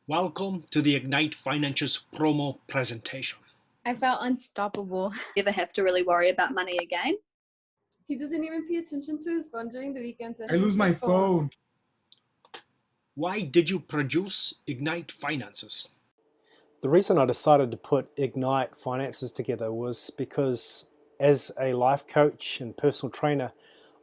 Welcome to the Ignite Financials promo presentation. I felt unstoppable. Never have to really worry about money again. He doesn't even pay attention to his phone during the weekends. I lose my phone. Why did you produce Ignite Finances? The reason I decided to put Ignite Finances together was because as a life coach and personal trainer,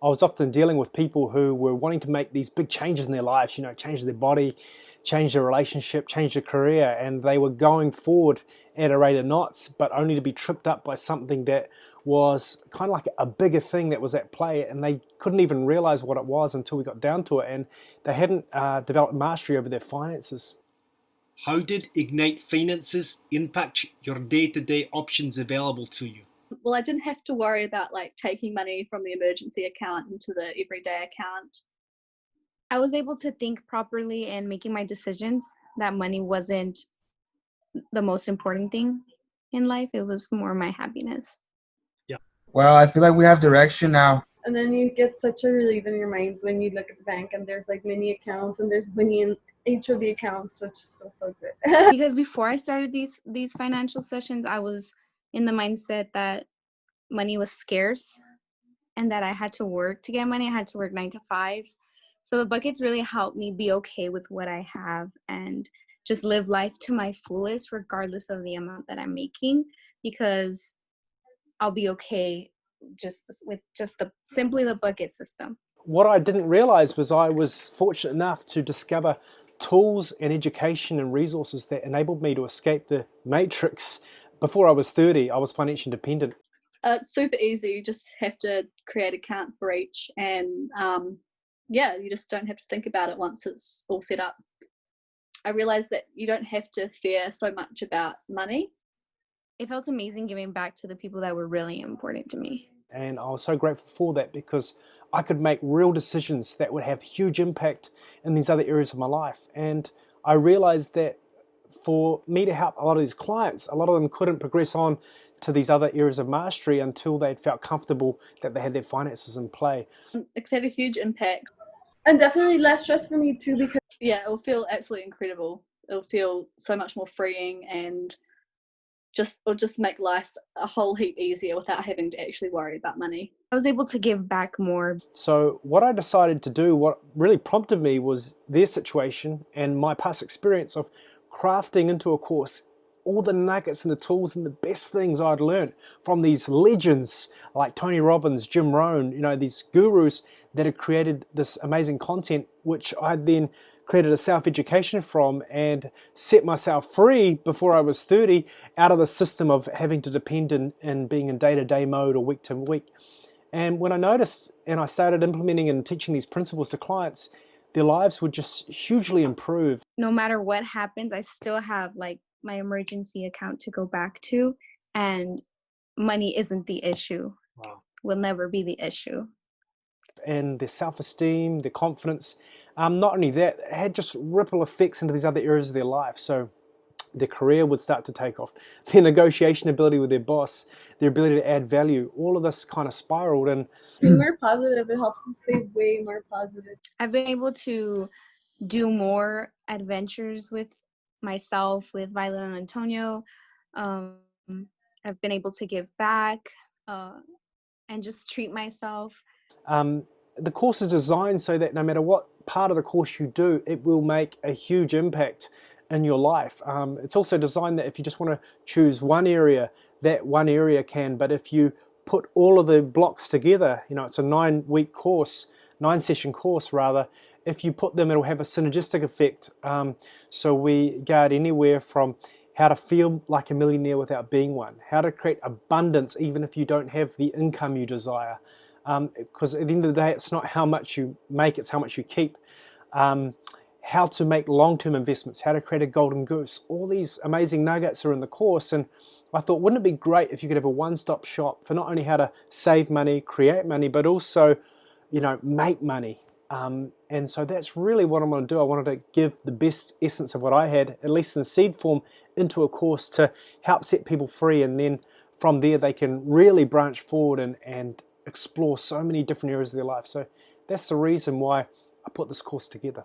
I was often dealing with people who were wanting to make these big changes in their lives, change their body, change their relationship, change their career, and they were going forward at a rate of knots, but only to be tripped up by something that was kind of like a bigger thing that was at play, and they couldn't even realize what it was until we got down to it, and they hadn't developed mastery over their finances. How did Ignite Finances impact your day-to-day options available to you? Well, I didn't have to worry about taking money from the emergency account into the everyday account. I was able to think properly and making my decisions. That money wasn't the most important thing in life. It was more my happiness. Well, I feel like we have direction now. And then you get such a relief in your mind when you look at the bank and there's many accounts and there's money in each of the accounts. It just feels so good. Because before I started these financial sessions, I was in the mindset that money was scarce and that I had to work to get money. I had to work 9 to 5s. So the buckets really helped me be okay with what I have and just live life to my fullest regardless of the amount that I'm making, because I'll be okay with simply the bucket system. What I didn't realize was I was fortunate enough to discover tools and education and resources that enabled me to escape the matrix. Before I was 30, I was financially dependent. It's super easy. You just have to create an account for each, and you just don't have to think about it once it's all set up. I realized that you don't have to fear so much about money. It felt amazing giving back to the people that were really important to me. And I was so grateful for that because I could make real decisions that would have huge impact in these other areas of my life. And I realized that for me to help a lot of these clients, a lot of them couldn't progress on to these other areas of mastery until they'd felt comfortable that they had their finances in play. It could have a huge impact. And definitely less stress for me too, because Yeah, it'll feel absolutely incredible. It'll feel so much more freeing, and it'll just make life a whole heap easier without having to actually worry about money. I was able to give back more. So what I decided to do, what really prompted me was their situation and my past experience of crafting into a course all the nuggets and the tools and the best things I'd learned from these legends like Tony Robbins, Jim Rohn, these gurus that had created this amazing content, which I then created a self-education from and set myself free before I was 30 out of the system of having to depend and being in day-to-day mode or week to week. And when I noticed and I started implementing and teaching these principles to clients, their lives would just hugely improve. No matter what happens, I still have my emergency account to go back to, and money isn't the issue. Wow. Will never be the issue. And their self-esteem, their confidence, not only that, it had just ripple effects into these other areas of their life. So their career would start to take off, their negotiation ability with their boss, their ability to add value, all of this kind of spiraled. And being more positive, it helps to stay way more positive. I've been able to do more adventures with myself, with Violet and Antonio. I've been able to give back and just treat myself. The course is designed so that no matter what part of the course you do, it will make a huge impact in your life. It's also designed that if you just want to choose one area, that one area can, but if you put all of the blocks together, it's a 9-week course, 9-session course rather, if you put them, it'll have a synergistic effect. So we guide anywhere from how to feel like a millionaire without being one, how to create abundance even if you don't have the income you desire. Because at the end of the day, it's not how much you make, it's how much you keep. How to make long-term investments, how to create a golden goose. All these amazing nuggets are in the course, and I thought, wouldn't it be great if you could have a one-stop shop for not only how to save money, create money, but also, make money. And so that's really what I'm going to do. I wanted to give the best essence of what I had, at least in seed form, into a course to help set people free, and then from there they can really branch forward and explore so many different areas of their life. So that's the reason why I put this course together.